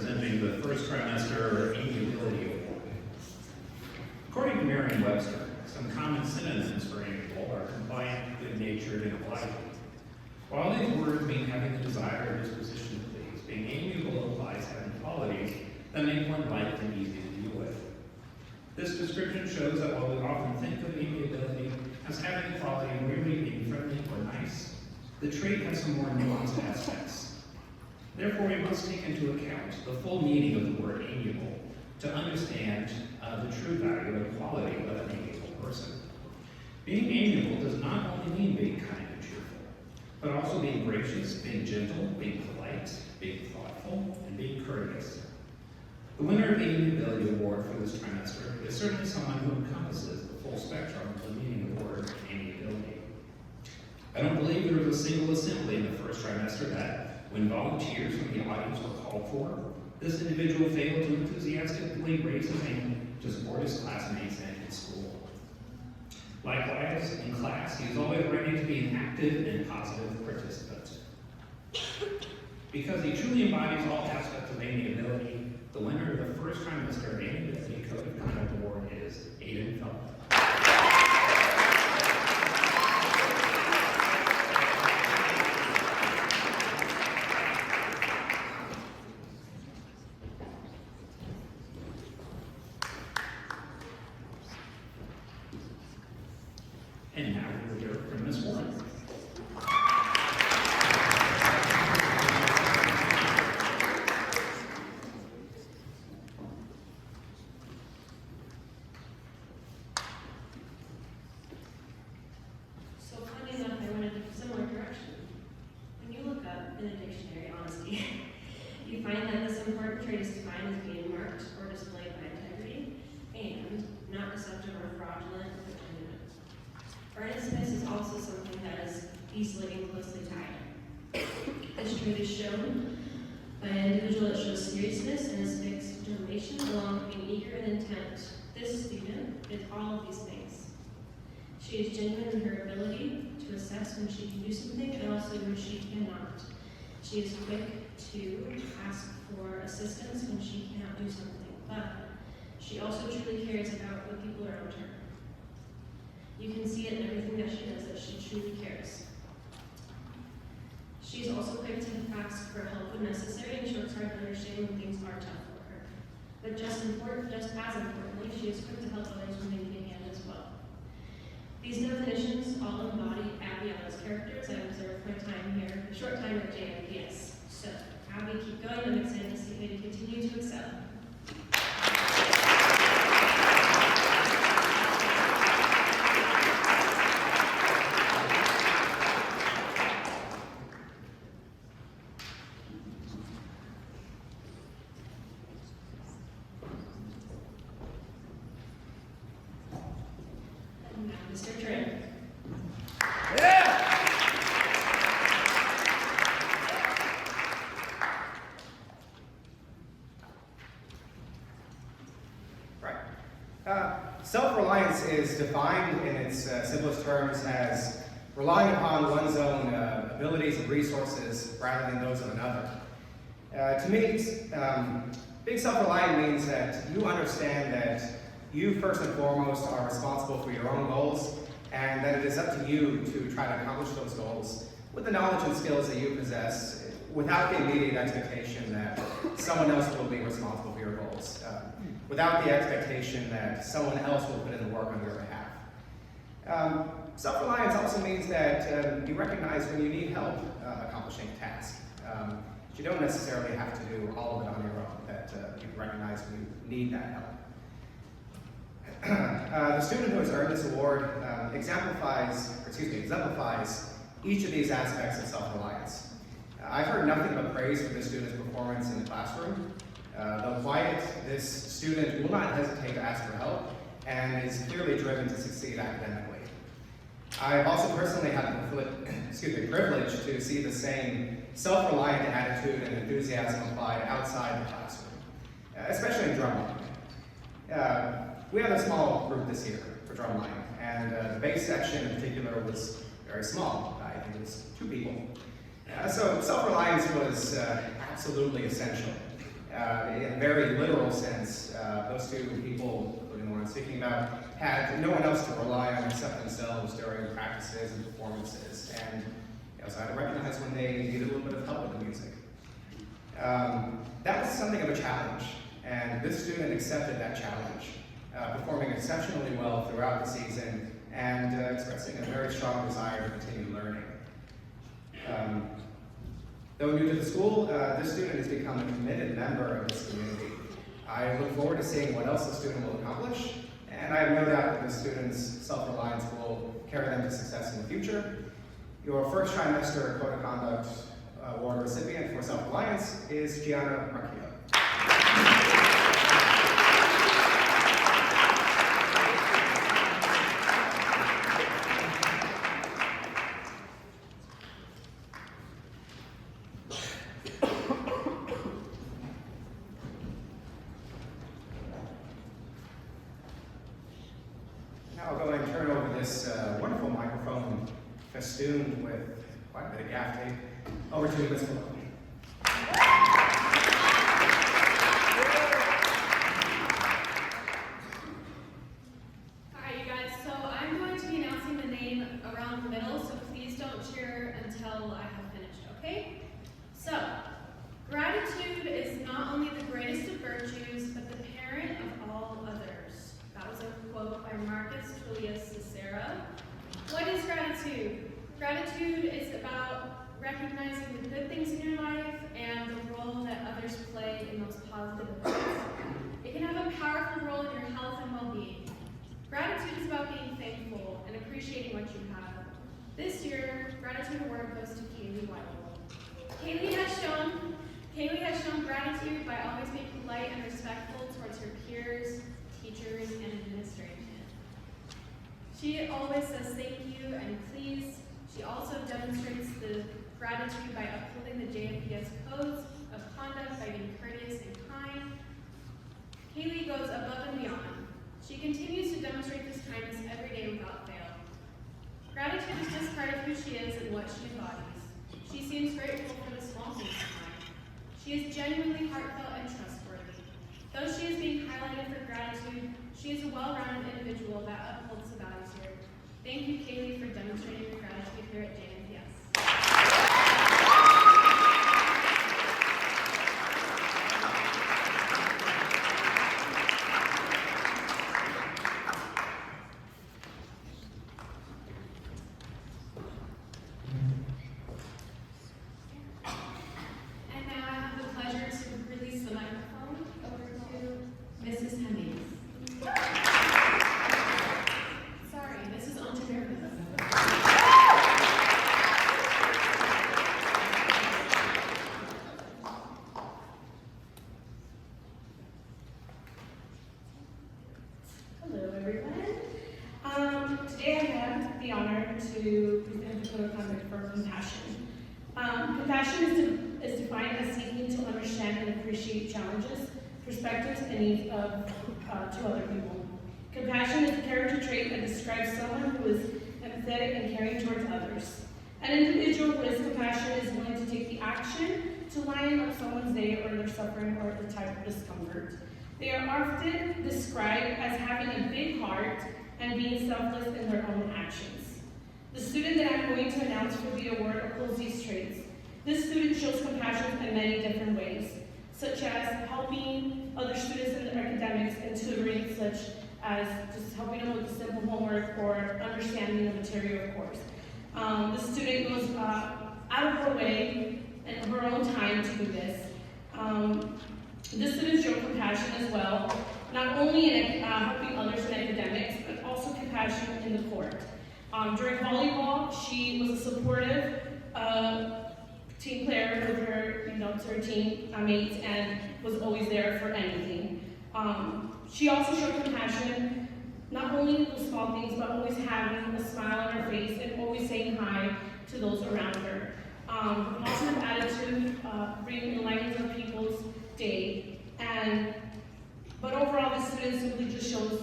presenting the first trimester amiability award. According to Merriam-Webster, some common synonyms for amiable are compliant, good-natured, and obliging. While these words mean having the desire or disposition to please, being amiable implies having qualities that make one liked and easy to deal with. This description shows that while we often think of amiability as having the quality of merely being friendly or nice, the trait has some more nuanced aspects. Therefore, we must take into account the full meaning of the word amiable to understand the true value and quality of an amiable person. Being amiable does not only mean being kind and cheerful, but also being gracious, being gentle, being polite, being thoughtful, and being courteous. The winner of the Amiability Award for this trimester is certainly someone who encompasses the full spectrum of the meaning of the word amiability. I don't believe there was a single assembly in the first trimester that, when volunteers from the audience were called for, this individual failed to enthusiastically raise his hand to support his classmates and his school. Likewise, in class, he is always ready to be an active and positive participant. Because he truly embodies all aspects of amiability, the winner of the first trimester Amiability Code of Conduct Award is Aiden Feldman. And now we will hear from Ms. Warren. So funny enough, I went in a similar direction. When you look up in a dictionary, honesty, you find that this important trait is defined as being marked or displayed by integrity and not deceptive or fraudulent with genuine. Earnestness is also something that is easily and closely tied. This trait is shown by an individual that shows seriousness and has fixed determination along with being eager and intent. This student is all of these things. She is genuine in her ability to assess when she can do something and also when she cannot. She is quick to ask for assistance when she cannot do something, but she also truly cares about the people around her. You can see it in everything that she does, that she truly cares. She's also quick to ask for help when necessary, and she works hard to understand when things are tough for her. But just as importantly, she is quick to help others when they need a hand as well. These definitions all embody Abby and those characters. I observed my time here, a short time at JMPS. So, Abby, keep going. I'm excited to see how you continue to excel. And now, Mr. Trim. Self-reliance is defined in its simplest terms as relying upon one's own abilities and resources rather than those of another. To me, being self-reliant means that you understand that you first and foremost are responsible for your own goals and that it is up to you to try to accomplish those goals with the knowledge and skills that you possess without the immediate expectation that someone else will be responsible for your goals. Without the expectation that someone else will put in the work on your behalf. Self-reliance also means that you recognize when you need help accomplishing a task. You don't necessarily have to do all of it on your own, that you recognize when you need that help. The student who has earned this award exemplifies each of these aspects of self-reliance. I've heard nothing but praise for this student's performance in the classroom. Though quiet, this student will not hesitate to ask for help and is clearly driven to succeed academically. I've also personally had the privilege to see the same self-reliant attitude and enthusiasm applied outside the classroom, especially in drumline. We had a small group this year for drumline, and the bass section in particular was very small. I think it was 2 people. So self-reliance was absolutely essential. In a very literal sense, those two people, including the one I'm speaking about, had no one else to rely on except themselves during practices and performances. And so I had to recognize when they needed a little bit of help with the music. That was something of a challenge, and this student accepted that challenge, performing exceptionally well throughout the season and expressing a very strong desire to continue learning. Though new to the school, this student has become a committed member of this community. I look forward to seeing what else the student will accomplish, and I have no doubt that the student's self-reliance will carry them to success in the future. Your first trimester Code of Conduct Award recipient for self-reliance is Gianna Marquillo. Now I'll go ahead and turn over this wonderful microphone festooned with quite a bit of gaff tape over to Ms. Maloney. Alright, you guys, so I'm going to be announcing the name around the middle, so please don't cheer until I have finished, okay? So, gratitude is not only the greatest of virtues, but the parent of all others. That was a quote by Marcus Tullius Cicero. What is gratitude? Gratitude is about recognizing the good things in your life and the role that others play in those positive events. It can have a powerful role in your health and well-being. Gratitude is about being thankful and appreciating what you have. This year, Gratitude Award goes to Kaylee Whitehall. Kaylee has shown gratitude by always being polite and respectful towards her peers, teachers, and administration. She always says thank you and please. She also demonstrates the gratitude by upholding the JMPS codes of conduct by being courteous and kind. Kaylee goes above and beyond. She continues to demonstrate this kindness every day without fail. Gratitude is just part of who she is and what she embodies. She seems grateful for the small things in life. She is genuinely heartfelt and trustworthy. Though she is being highlighted for gratitude, she is a well-rounded individual that upholds the values here. Thank you, Kaylee, for demonstrating your gratitude here at JMPS. And now I have the pleasure to release the microphone over to Mrs. Hemmings. Sorry, this is on to Hello, everyone. Today I have the honor to present the Code of Conduct for Compassion. Compassion is defined as seeking to understand and appreciate challenges, perspectives, and needs of to other people. Compassion is a character trait that describes someone who is empathetic and caring towards others. An individual who is compassionate is willing to take the action to lighten up someone's day or their suffering or the type of discomfort. They are often described as having a big heart and being selfless in their own actions. The student that I'm going to announce for the award upholds these traits. This student shows compassion in many different ways, such as helping other students in their academics and tutoring, such as just helping them with the simple homework or understanding the material, of course. The student goes out of her way in her own time to do this. This student showed compassion as well, not only in helping others in academics, but also compassion in the court. During volleyball, she was a supportive team player with her, to her teammates and was always there for anything. She also showed compassion, not only in the small things, but always having a smile on her face and always saying hi to those around her. A positive attitude, bringing enlightening of people's day. But overall, the student simply just shows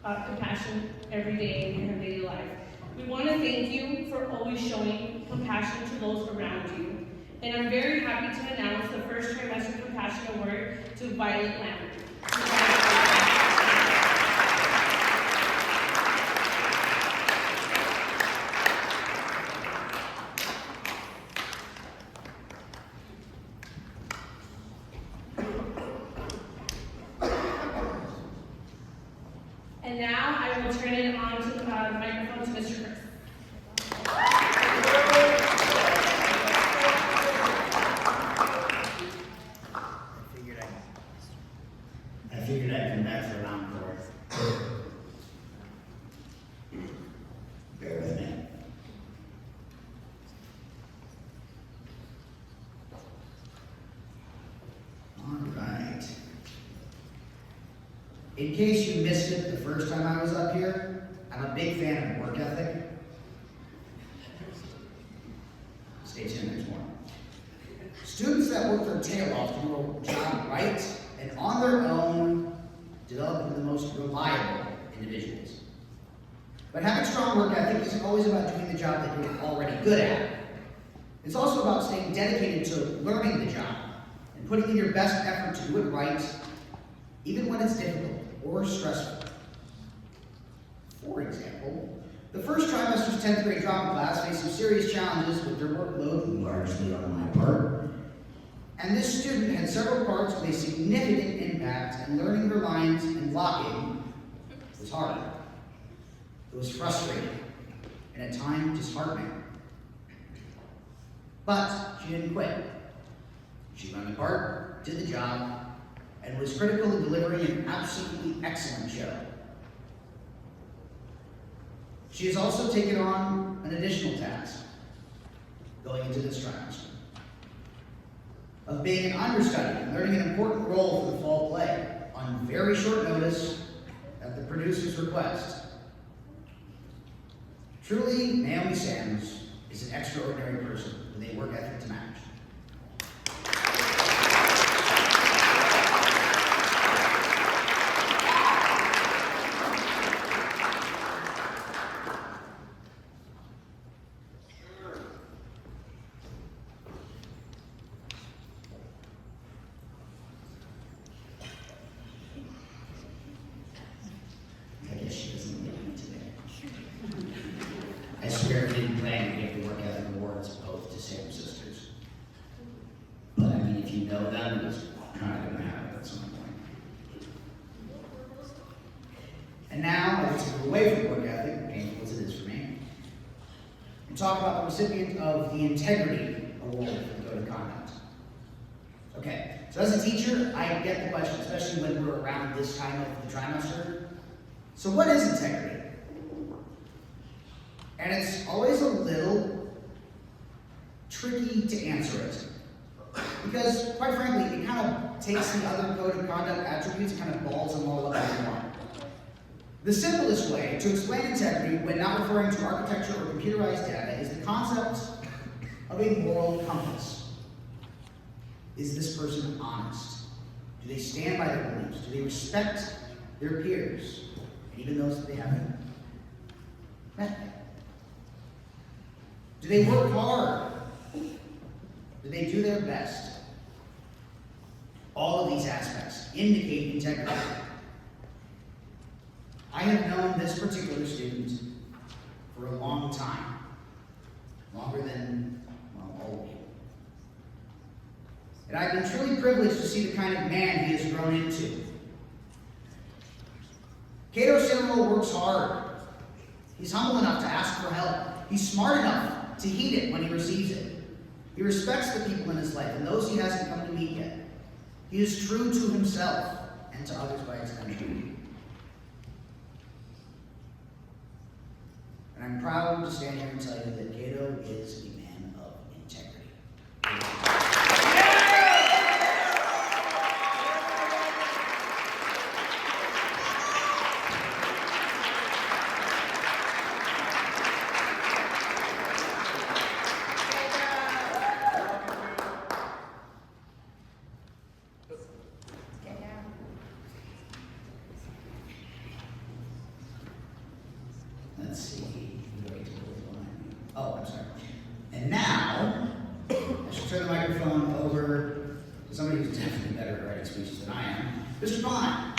compassion every day in her daily life. We want to thank you for always showing compassion to those around you. And I'm very happy to announce the first Trimester Compassion Award to Violet Lambert. And now I will turn it on to the microphone to Mr. Chris. I figured I'd come back for an encore. Bear with me. All right. In case you missed it the first time I was up here, I'm a big fan of work ethic. Stay tuned, there's more. Students that work their tail off to do a job right and on their own develop into the most reliable individuals. But having strong work ethic isn't always about doing the job that you're already good at. It's also about staying dedicated to learning the job and putting in your best effort to do it right, even when it's difficult or stressful. For example, the first trimester's 10th grade drama class faced some serious challenges with their workload, largely on my part. And this student had several parts with a significant impact, and learning her lines and blocking was hard. It was frustrating, and at times disheartening. But she didn't quit. She learned the part, did the job, and was critical in delivering an absolutely excellent show. She has also taken on an additional task going into this trimester of being an understudy and learning an important role for the fall play on very short notice at the producer's request. Truly, Naomi Sams is an extraordinary person with a work ethic to match. I guess she doesn't need me today. I swear we didn't plan to give the work ethic awards both to Sam sisters. But I mean, if you know them, it was kind of going to happen at some point. And now, I get to move away from work ethic, painful as it is for me, and talk about the recipient of the Integrity Award for the Code of Conduct. Okay, so as a teacher, I get the question, especially when we're around this time of the trimester. So what is integrity? And it's always a little tricky to answer it. Because, quite frankly, it kind of takes the other code of conduct attributes and kind of balls them all up in one. The simplest way to explain integrity when not referring to architecture or computerized data is the concept of a moral compass. Is this person honest? Do they stand by their beliefs? Do they respect their peers? Even those that they haven't met yet? Do they work hard? Do they do their best? All of these aspects indicate integrity. I have known this particular student for a long time, longer than, well, all of you. And I've been truly privileged to see the kind of man he has grown into. Cato Cinnamon works hard. He's humble enough to ask for help. He's smart enough to heed it when he receives it. He respects the people in his life and those he hasn't come to meet yet. He is true to himself and to others by extension. And I'm proud to stand here and tell you that Cato is a man of integrity. Let's see. Oh, I'm sorry. And now, I should turn the microphone over to somebody who's definitely better at writing speeches than I am, Mr. Bond.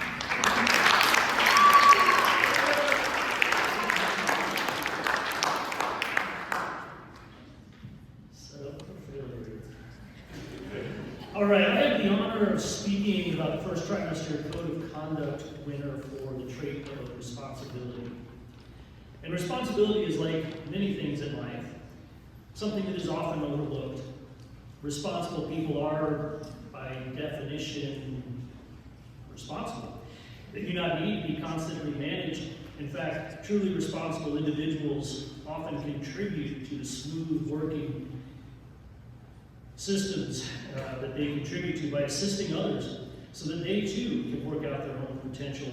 All right, I have the honor of speaking about the first trimester code of conduct winner for the trait of responsibility. And responsibility is like many things in life, something that is often overlooked. Responsible people are, by definition, responsible. They do not need to be constantly managed. In fact, truly responsible individuals often contribute to the smooth working systems that they contribute to by assisting others so that they too can work out their own potential.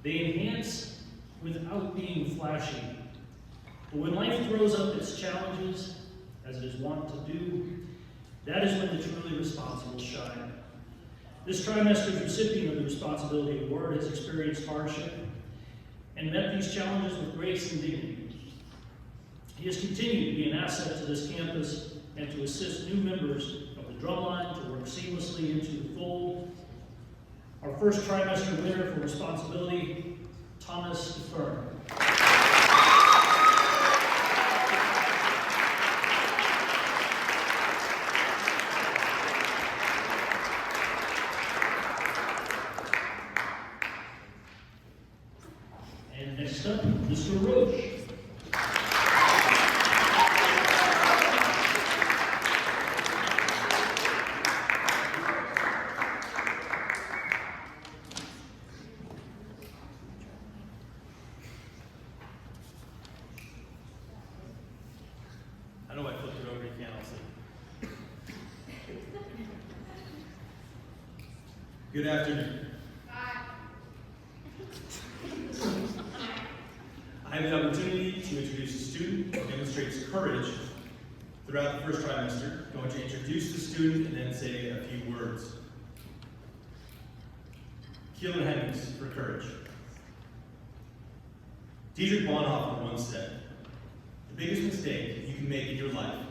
They enhance without being flashy. But when life throws up its challenges, as it is wont to do, that is when the truly responsible shine. This trimester's recipient of the Responsibility Award has experienced hardship and met these challenges with grace and dignity. He has continued to be an asset to this campus and to assist new members of the drumline to work seamlessly into the fold. Our first trimester winner for responsibility, Thomas DeFern. And next up, Mr. Roche. I know I flipped it over, you can't all see. Good afternoon. I have the opportunity to introduce a student who demonstrates courage throughout the first trimester. I'm going to introduce the student and then say a few words. Keelan Hemmings for courage. Dietrich Bonhoeffer once said, "The biggest mistake you can make in your life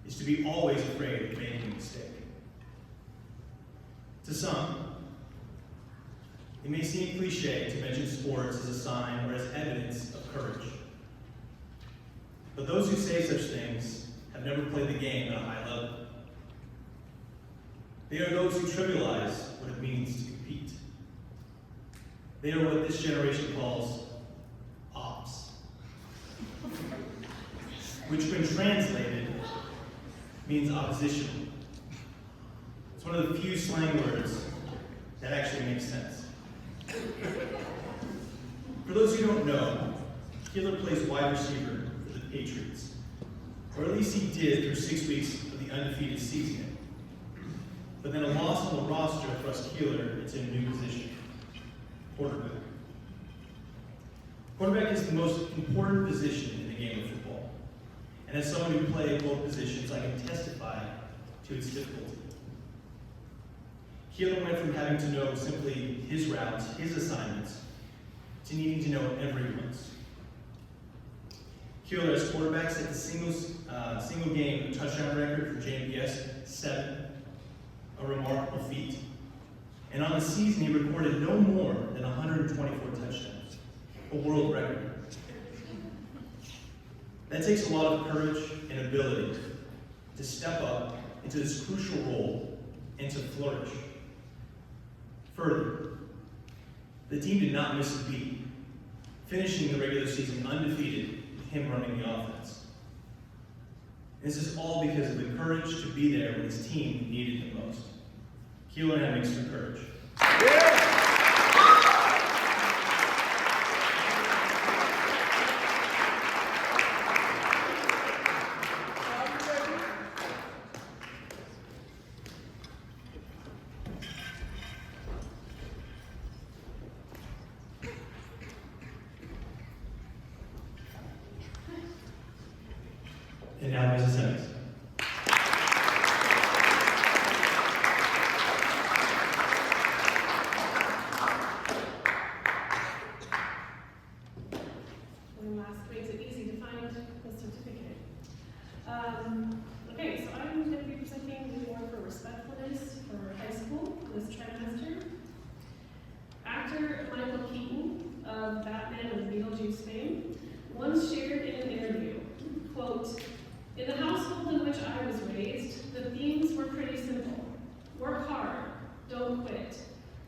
is to be always afraid of making a mistake." To some, it may seem cliche to mention sports as a sign or as evidence of courage. But those who say such things have never played the game at a high level. They are those who trivialize what it means to compete. They are what this generation calls ops, which when translated means opposition. It's one of the few slang words that actually makes sense. For those who don't know, Keeler plays wide receiver for the Patriots, or at least he did through 6 weeks of the undefeated season. But then a loss on the roster thrust Keeler into a new position, quarterback. Quarterback is the most important position in the game of football. And as someone who played both positions, I can testify to its difficulty. Keelan went from having to know simply his routes, his assignments, to needing to know everyone's. Keeler as quarterback set the single game touchdown record for JMPS, 7, a remarkable feat. And on the season, he recorded no more than 124 touchdowns, a world record. That takes a lot of courage and ability to step up into this crucial role and to flourish. Further, the team did not miss a beat, finishing the regular season undefeated with him running the offense. This is all because of the courage to be there when his team needed him most. Keelan Hemmings for courage. And now, Mrs. Hemmings. One last makes it easy to find the certificate. Okay, so I'm going to be presenting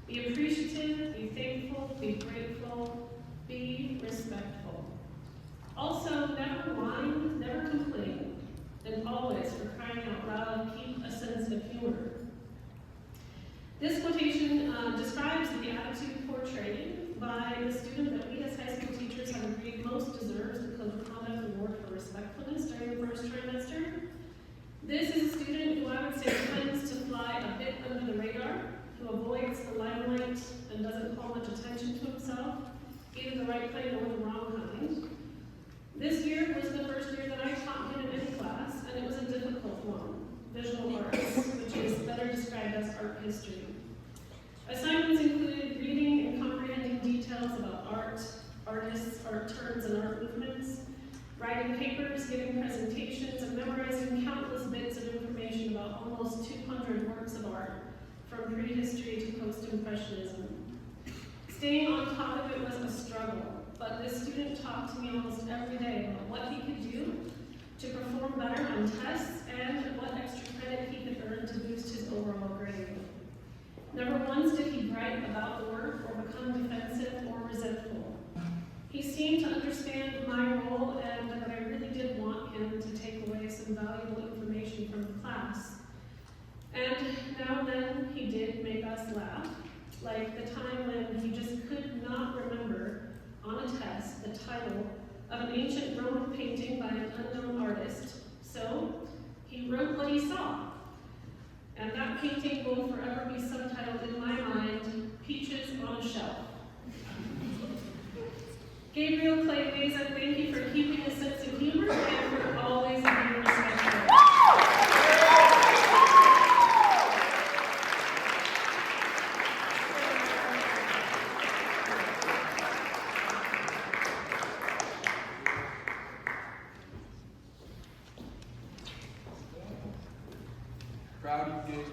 Be appreciative, be thankful, be grateful, be respectful. Also, never whine, never complain, and always, for crying out loud, keep a sense of humor. This quotation describes the attitude portrayed by the student that we as high school teachers have agreed most deserves the Code of Conduct Award for Respectfulness during the first trimester. This is a student who I would say tends to fly a bit under the radar, who avoids the limelight and doesn't call much attention to himself, either the right kind or the wrong kind. This year was the first year that I taught him in any class, and it was a difficult one, visual arts, which is better described as art history. Assignments included reading and comprehending details about art, artists, art terms, and art movements, writing papers, giving presentations, and memorizing countless bits of information about almost 200 works of art, from prehistory to post-impressionism. Staying on top of it was a struggle, but this student talked to me almost every day about what he could do to perform better on tests and what extra credit he could earn to boost his overall grade. Never once did he gripe about the work or become defensive or resentful. He seemed to understand my role and that I really did want him to take away some valuable information from the class. And now and then he did make us laugh, like the time when he just could not remember on a test the title of an ancient Roman painting by an unknown artist. So he wrote what he saw. And that painting will forever be subtitled in my mind, Peaches on a Shelf. Gabriel Clay Meza, thank you for keeping a sense of humor and for always being respectful. Crowd, you good?